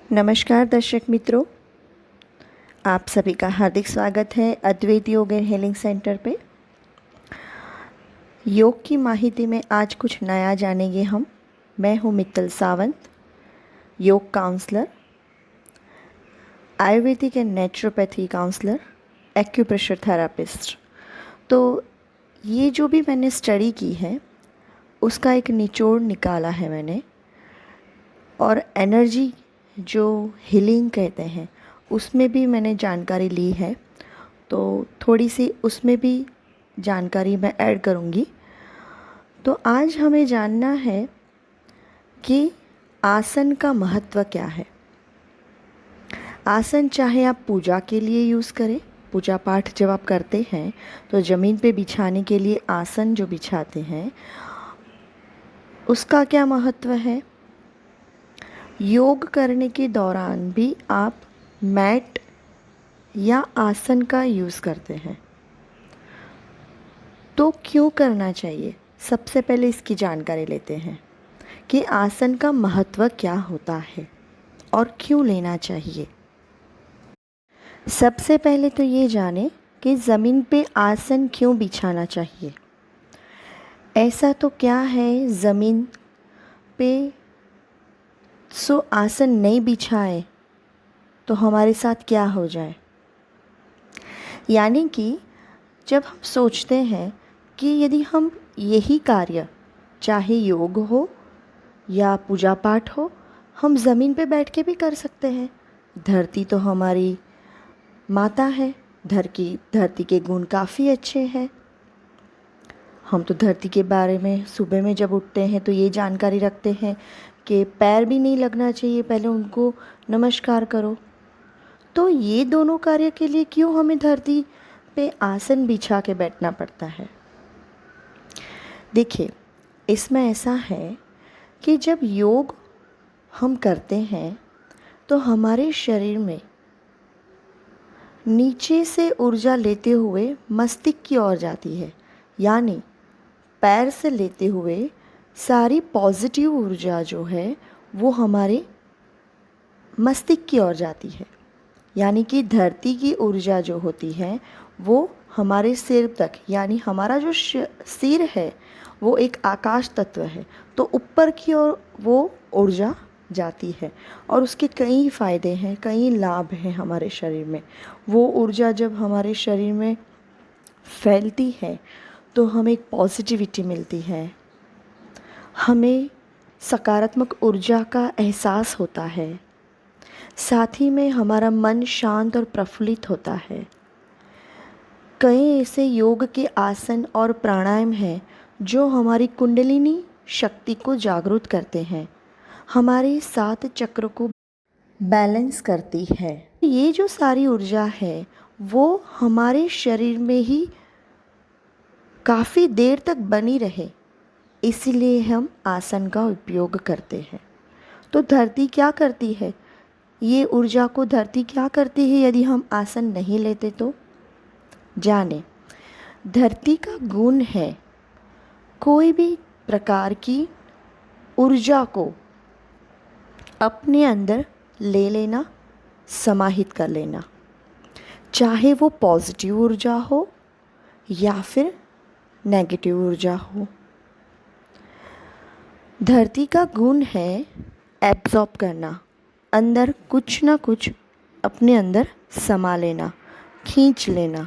नमस्कार दर्शक मित्रों, आप सभी का हार्दिक स्वागत है अद्वैत योग एंड हीलिंग सेंटर पे। योग की माहिती में आज कुछ नया जानेंगे हम। मैं हूँ Mittal Sawant, yoga counsellor, Ayurvedic and naturopathy counsellor, acupressure therapist. तो ये जो भी मैंने स्टडी की है उसका एक निचोड़ निकाला है मैंने, और एनर्जी जो हीलिंग कहते हैं उसमें भी मैंने जानकारी ली है, तो थोड़ी सी उसमें भी जानकारी मैं ऐड करूँगी। तो आज हमें जानना है कि आसन का महत्व क्या है। आसन चाहे आप पूजा के लिए यूज़ करें, पूजा पाठ जब आप करते हैं तो ज़मीन पे बिछाने के लिए आसन जो बिछाते हैं उसका क्या महत्व है। योग करने के दौरान भी आप मैट या आसन का यूज़ करते हैं, तो क्यों करना चाहिए। सबसे पहले इसकी जानकारी लेते हैं कि आसन का महत्व क्या होता है और क्यों लेना चाहिए। सबसे पहले तो ये जानें कि ज़मीन पे आसन क्यों बिछाना चाहिए। ऐसा तो क्या है ज़मीन पे आसन नहीं बिछाए तो हमारे साथ क्या हो जाए। यानी कि जब हम सोचते हैं कि यदि हम यही कार्य, चाहे योग हो या पूजा पाठ हो, हम ज़मीन पे बैठ के भी कर सकते हैं। धरती तो हमारी माता है, धरती के गुण काफ़ी अच्छे हैं। हम तो धरती के बारे में सुबह में जब उठते हैं तो ये जानकारी रखते हैं कि पैर भी नहीं लगना चाहिए, पहले उनको नमस्कार करो। तो ये दोनों कार्य के लिए क्यों हमें धरती पे आसन बिछा के बैठना पड़ता है। देखिए, इसमें ऐसा है कि जब योग हम करते हैं तो हमारे शरीर में नीचे से ऊर्जा लेते हुए मस्तिष्क की ओर जाती है, यानी पैर से लेते हुए सारी पॉजिटिव ऊर्जा जो है वो हमारे मस्तिष्क की ओर जाती है। यानी कि धरती की ऊर्जा जो होती है वो हमारे सिर तक, यानी हमारा जो सिर है वो एक आकाश तत्व है, तो ऊपर की ओर वो ऊर्जा जाती है और उसके कई फ़ायदे हैं, कई लाभ हैं हमारे शरीर में। वो ऊर्जा जब हमारे शरीर में फैलती है तो हमें एक पॉजिटिविटी मिलती है, हमें सकारात्मक ऊर्जा का एहसास होता है, साथ ही में हमारा मन शांत और प्रफुल्लित होता है। कई ऐसे योग के आसन और प्राणायाम हैं जो हमारी कुंडलिनी शक्ति को जागृत करते हैं, हमारे 7 चक्र को बैलेंस करती है। ये जो सारी ऊर्जा है वो हमारे शरीर में ही काफ़ी देर तक बनी रहे, इसीलिए हम आसन का उपयोग करते हैं। तो धरती क्या करती है, ये ऊर्जा को धरती क्या करती है यदि हम आसन नहीं लेते तो। जाने, धरती का गुण है कोई भी प्रकार की ऊर्जा को अपने अंदर ले लेना, समाहित कर लेना, चाहे वो पॉजिटिव ऊर्जा हो या फिर नेगेटिव ऊर्जा हो। धरती का गुण है एब्जॉर्ब करना, अंदर कुछ ना कुछ अपने अंदर समा लेना, खींच लेना।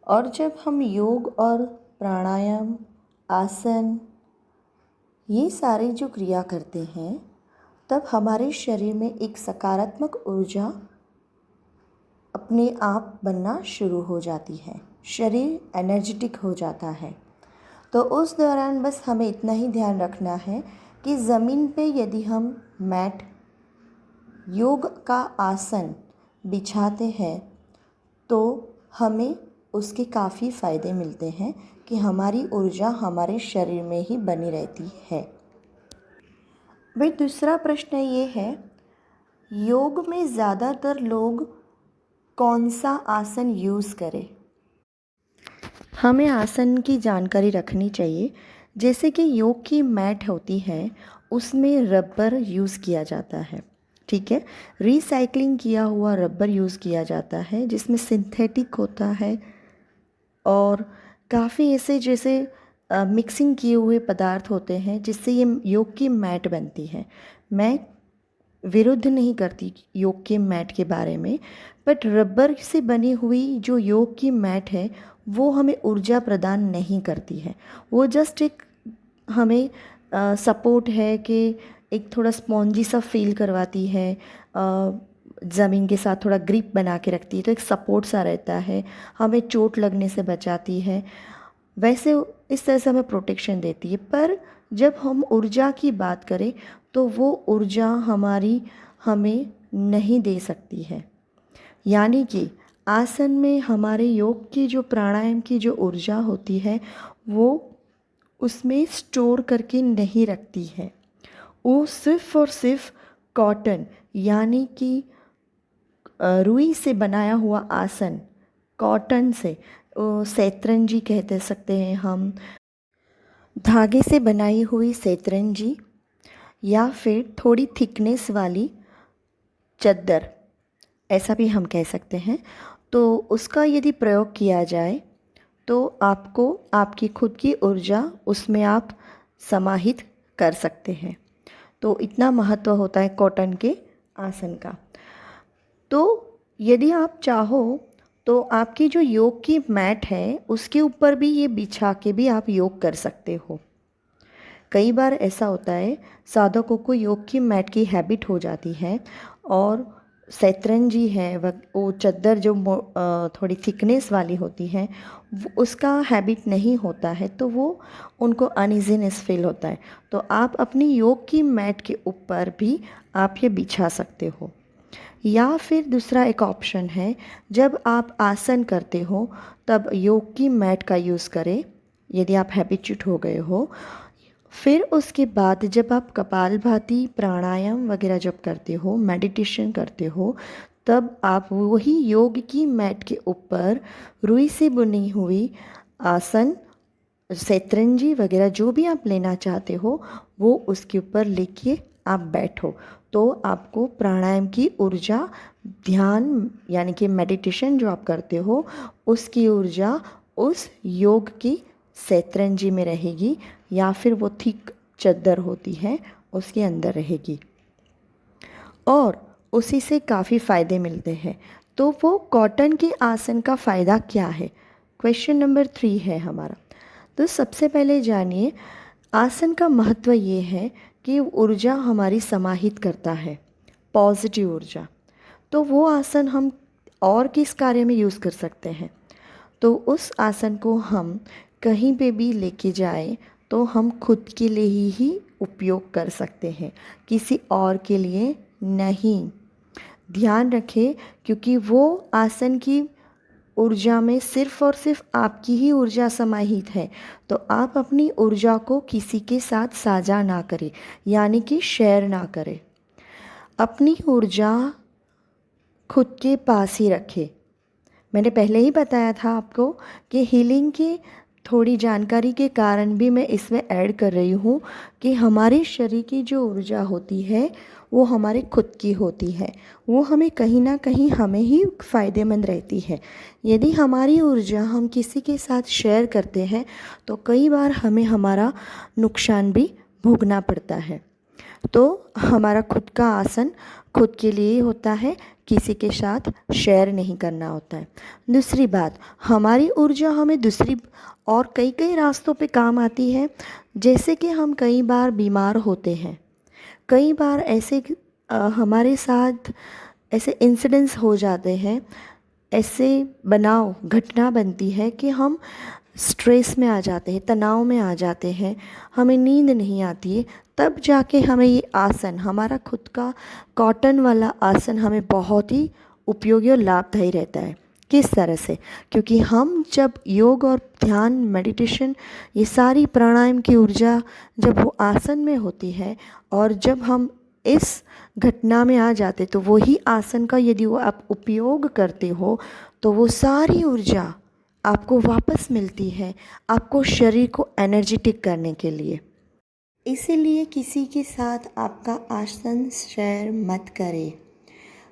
और जब हम योग और प्राणायाम, आसन, ये सारे जो क्रिया करते हैं तब हमारे शरीर में एक सकारात्मक ऊर्जा अपने आप बनना शुरू हो जाती है, शरीर एनर्जेटिक हो जाता है। तो उस दौरान बस हमें इतना ही ध्यान रखना है कि ज़मीन पे यदि हम मैट, योग का आसन बिछाते हैं तो हमें उसके काफ़ी फ़ायदे मिलते हैं कि हमारी ऊर्जा हमारे शरीर में ही बनी रहती है। भाई, दूसरा प्रश्न ये है, योग में ज़्यादातर लोग कौन सा आसन यूज़ करें। हमें आसन की जानकारी रखनी चाहिए। जैसे कि योग की मैट होती है उसमें रबर यूज़ किया जाता है, ठीक है। रिसाइकलिंग किया हुआ रबर यूज़ किया जाता है जिसमें सिंथेटिक होता है और काफ़ी ऐसे जैसे मिक्सिंग किए हुए पदार्थ होते हैं जिससे ये योग की मैट बनती है। मैं विरुद्ध नहीं करती योग के मैट के बारे में, बट रबर से बनी हुई जो योग की मैट है वो हमें ऊर्जा प्रदान नहीं करती है। वो जस्ट एक हमें सपोर्ट है कि एक थोड़ा स्पॉन्जी सा फील करवाती है, ज़मीन के साथ थोड़ा ग्रिप बना के रखती है, तो एक सपोर्ट सा रहता है, हमें चोट लगने से बचाती है। वैसे इस तरह से हमें प्रोटेक्शन देती है। पर जब हम ऊर्जा की बात करें तो वो ऊर्जा हमारी हमें नहीं दे सकती है। यानी कि आसन में हमारे योग की जो प्राणायाम की जो ऊर्जा होती है वो उसमें स्टोर करके नहीं रखती है। वो सिर्फ़ और सिर्फ कॉटन यानी कि रुई से बनाया हुआ आसन, कॉटन से सैतरंजी कहते सकते हैं हम, धागे से बनाई हुई सैतरंजी या फिर थोड़ी थिकनेस वाली चद्दर, ऐसा भी हम कह सकते हैं। तो उसका यदि प्रयोग किया जाए तो आपको आपकी खुद की ऊर्जा उसमें आप समाहित कर सकते हैं। तो इतना महत्व होता है कॉटन के आसन का। तो यदि आप चाहो तो आपकी जो योग की मैट है उसके ऊपर भी ये बिछा के भी आप योग कर सकते हो। कई बार ऐसा होता है साधकों को योग की मैट की हैबिट हो जाती है और सैतरंजी है वो चद्दर जो थोड़ी थिकनेस वाली होती है उसका हैबिट नहीं होता है, तो वो उनको अनइजीनेस फील होता है। तो आप अपनी योग की मैट के ऊपर भी आप ये बिछा सकते हो। या फिर दूसरा एक ऑप्शन है, जब आप आसन करते हो तब योग की मैट का यूज़ करें यदि आप हैबिचुअट हो गए हो। फिर उसके बाद जब आप कपालभाति प्राणायाम वगैरह जब करते हो, मेडिटेशन करते हो, तब आप वही योग की मैट के ऊपर रुई से बुनी हुई आसन, सैतरंजी वगैरह जो भी आप लेना चाहते हो वो उसके ऊपर लेके आप बैठो। तो आपको प्राणायाम की ऊर्जा, ध्यान यानी कि मेडिटेशन जो आप करते हो उसकी ऊर्जा उस योग की सैतरंजी में रहेगी या फिर वो थिक चद्दर होती है उसके अंदर रहेगी और उसी से काफ़ी फ़ायदे मिलते हैं। तो वो कॉटन के आसन का फ़ायदा क्या है? क्वेश्चन नंबर 3 है हमारा। तो सबसे पहले जानिए, आसन का महत्व ये है कि ऊर्जा हमारी समाहित करता है, पॉजिटिव ऊर्जा। तो वो आसन हम और किस कार्य में यूज़ कर सकते हैं? तो उस आसन को हम कहीं पे भी लेके जाएं तो हम खुद के लिए ही उपयोग कर सकते हैं, किसी और के लिए नहीं। ध्यान रखें क्योंकि वो आसन की ऊर्जा में सिर्फ और सिर्फ आपकी ही ऊर्जा समाहित है। तो आप अपनी ऊर्जा को किसी के साथ साझा ना करें, यानी कि शेयर ना करें। अपनी ऊर्जा खुद के पास ही रखें। मैंने पहले ही बताया था आपको कि हीलिंग की थोड़ी जानकारी के कारण भी मैं इसमें ऐड कर रही हूँ कि हमारे शरीर की जो ऊर्जा होती है वो हमारे खुद की होती है, वो हमें कहीं ना कहीं हमें ही फ़ायदेमंद रहती है। यदि हमारी ऊर्जा हम किसी के साथ शेयर करते हैं तो कई बार हमें हमारा नुकसान भी भोगना पड़ता है। तो हमारा खुद का आसन खुद के लिए होता है, किसी के साथ शेयर नहीं करना होता है। दूसरी बात, हमारी ऊर्जा हमें दूसरी और कई कई रास्तों पे काम आती है। जैसे कि हम कई बार बीमार होते हैं, कई बार ऐसे हमारे साथ ऐसे इंसिडेंट्स हो जाते हैं, ऐसे घटना बनती है कि हम स्ट्रेस में आ जाते हैं, तनाव में आ जाते हैं, हमें नींद नहीं आती है। तब जाके हमें ये आसन, हमारा खुद का कॉटन वाला आसन हमें बहुत ही उपयोगी और लाभदायी रहता है। किस तरह से? क्योंकि हम जब योग और ध्यान, मेडिटेशन, ये सारी प्राणायाम की ऊर्जा जब वो आसन में होती है और जब हम इस घटना में आ जाते तो वही आसन का यदि वो आप उपयोग करते हो तो वो सारी ऊर्जा आपको वापस मिलती है, आपको शरीर को एनर्जेटिक करने के लिए। इसीलिए किसी के साथ आपका आसन शेयर मत करें।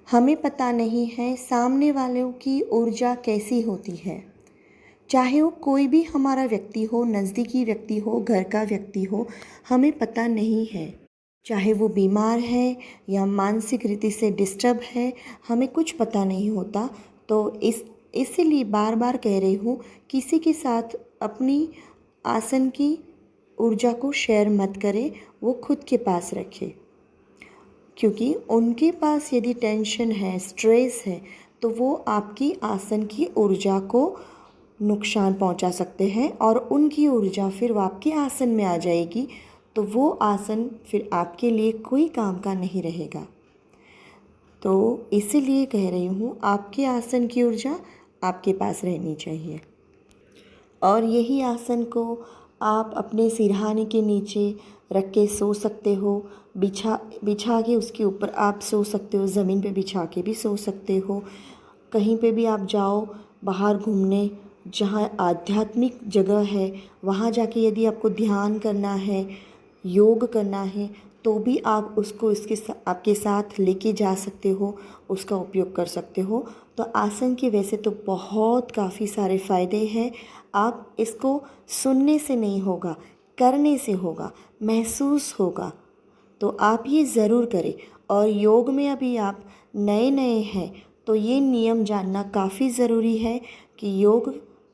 हमें पता नहीं है सामने वालों की ऊर्जा कैसी होती है। चाहे वो कोई भी हमारा व्यक्ति हो, नज़दीकी व्यक्ति हो, घर का व्यक्ति हो, हमें पता नहीं है। चाहे वो बीमार है या मानसिक रीति से डिस्टर्ब है, हमें कुछ पता नहीं होता। तो इसीलिए बार बार कह रही हूँ, किसी के साथ अपनी आसन की ऊर्जा को शेयर मत करें, वो खुद के पास रखें। क्योंकि उनके पास यदि टेंशन है, स्ट्रेस है, तो वो आपकी आसन की ऊर्जा को नुकसान पहुंचा सकते हैं और उनकी ऊर्जा फिर वो आपके आसन में आ जाएगी, तो वो आसन फिर आपके लिए कोई काम का नहीं रहेगा। तो इसीलिए कह रही हूँ, आपके आसन की ऊर्जा आपके पास रहनी चाहिए। और यही आसन को आप अपने सिरहाने के नीचे रख के सो सकते हो, बिछा के उसके ऊपर आप सो सकते हो, ज़मीन पे बिछा के भी सो सकते हो। कहीं पे भी आप जाओ बाहर घूमने, जहाँ आध्यात्मिक जगह है, वहाँ जाके यदि आपको ध्यान करना है, योग करना है, तो भी आप उसको आपके साथ लेके जा सकते हो, उसका उपयोग कर सकते हो। तो आसन के वैसे तो बहुत काफ़ी सारे फ़ायदे हैं। आप इसको सुनने से नहीं होगा, करने से होगा, महसूस होगा। तो आप ये ज़रूर करें। और योग में अभी आप नए नए हैं तो ये नियम जानना काफ़ी ज़रूरी है कि योग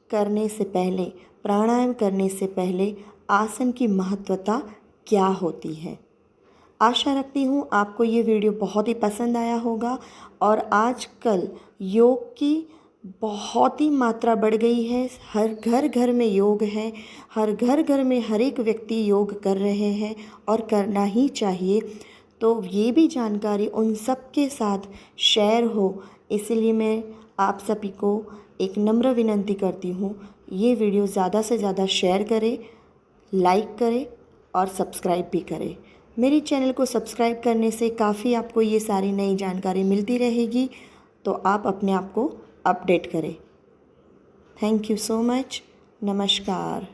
करने से पहले, प्राणायाम करने से पहले आसन की महत्वता क्या होती है। आशा रखती हूँ आपको ये वीडियो बहुत ही पसंद आया होगा। और आजकल योग की बहुत ही मात्रा बढ़ गई है। हर घर घर में योग है, हर घर घर में हर एक व्यक्ति योग कर रहे हैं और करना ही चाहिए। तो ये भी जानकारी उन सब के साथ शेयर हो, इसलिए मैं आप सभी को एक नम्र विनंती करती हूँ, ये वीडियो ज़्यादा से ज़्यादा शेयर करें, लाइक करें और सब्सक्राइब भी करें। मेरे चैनल को सब्सक्राइब करने से काफ़ी आपको ये सारी नई जानकारी मिलती रहेगी, तो आप अपने आप को अपडेट करें। Thank you so much. नमस्कार।